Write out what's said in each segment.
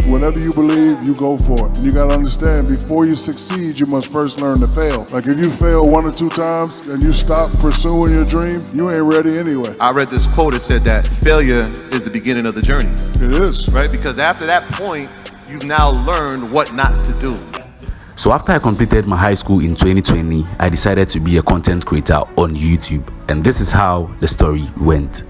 whatever you believe, you go for it. You gotta understand, before you succeed, you must first learn to fail. Like if you fail 1 or 2 times and you stop pursuing your dream, you ain't ready anyway. I read this quote that said that failure is the beginning of the journey. It is. Right? Because after that point, you've now learned what not to do. So after I completed my high school in 2020, I decided to be a content creator on YouTube. And this is how the story went.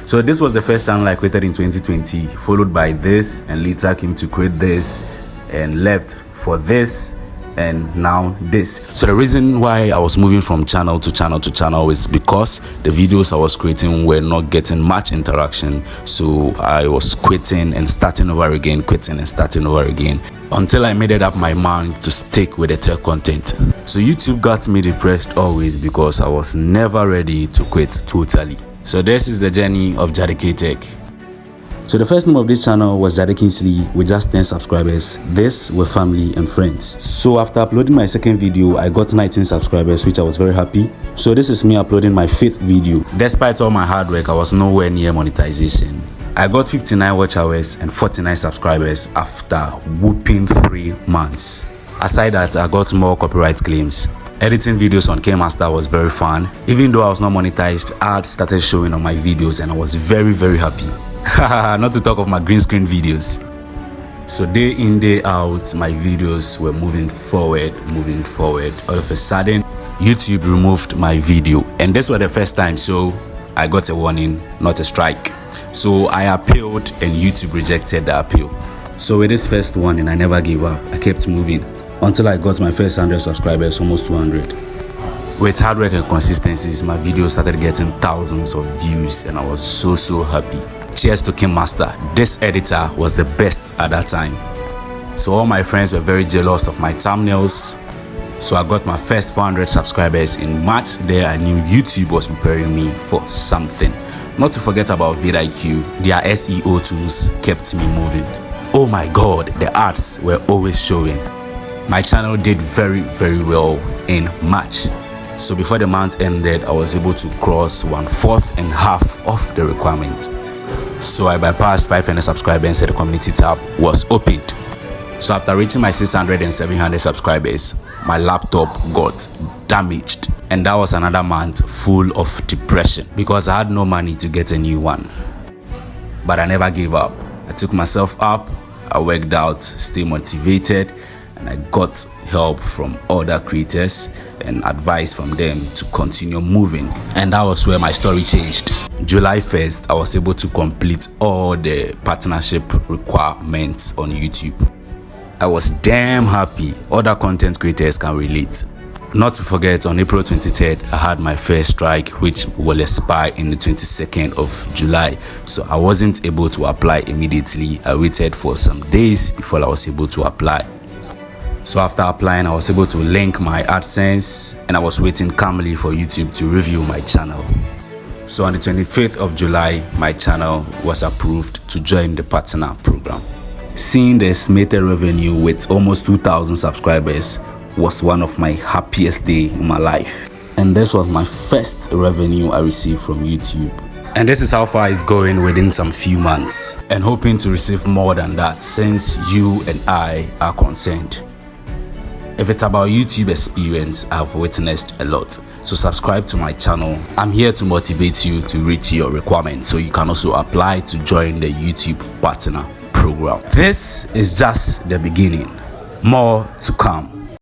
So this was the first channel I created in 2020, followed by this, and later came to create this, and left for this, and now this. So the reason why I was moving from channel to channel to channel is because the videos I was creating were not getting much interaction. So I was quitting and starting over again, quitting and starting over again, until I made it up my mind to stick with the tech content. So YouTube got me depressed always because I was never ready to quit totally. So this is the journey of Jadeke Tech. So the first name of this channel was Jade Kingsley with just 10 subscribers. This were family and friends. So after uploading my second video, I got 19 subscribers, which I was very happy. So this is me uploading my 5th video. Despite all my hard work, I was nowhere near monetization. I got 59 watch hours and 49 subscribers after whooping 3 months. Aside that, I got more copyright claims. Editing videos on KMaster was very fun. Even though I was not monetized, ads started showing on my videos and I was very happy. Not to talk of my green screen videos. So day in, day out, my videos were moving forward. All of a sudden, YouTube removed my video. And this was the first time, so I got a warning, not a strike. So I appealed and YouTube rejected the appeal. So with this first warning, I never gave up. I kept moving until I got my first 100 subscribers, almost 200. With hard work and consistencies, my videos started getting thousands of views and I was so happy. Cheers to KMaster. This editor was the best at that time. So all my friends were very jealous of my thumbnails. So I got my first 400 subscribers in March. There I knew YouTube was preparing me for something. Not to forget about vidIQ. Their SEO tools kept me moving. Oh my god, the ads were always showing. My channel did very well in March. So before the month ended, I was able to cross 1/4 and half of the requirement. So I bypassed 500 subscribers and said the community tab was opened. So after reaching my 600 and 700 subscribers, my laptop got damaged. And that was another month full of depression because I had no money to get a new one. But I never gave up. I took myself up, I worked out, stayed motivated, and I got help from other creators and advice from them to continue moving. And that was where my story changed. July 1st, I was able to complete all the partnership requirements on YouTube. I was damn happy. Other content creators can relate. Not to forget, on April 23rd, I had my first strike, which will expire in the 22nd of July. So I wasn't able to apply immediately. I waited for some days before I was able to apply. So after applying, I was able to link my AdSense and I was waiting calmly for YouTube to review my channel. So on the 25th of July, my channel was approved to join the partner program. Seeing the estimated revenue with almost 2,000 subscribers was one of my happiest days in my life. And this was my first revenue I received from YouTube. And this is how far it's going within some few months. And hoping to receive more than that since you and I are concerned. If it's about YouTube experience, I've witnessed a lot. So subscribe to my channel. I'm here to motivate you to reach your requirements so you can also apply to join the YouTube partner program. This is just the beginning. More to come.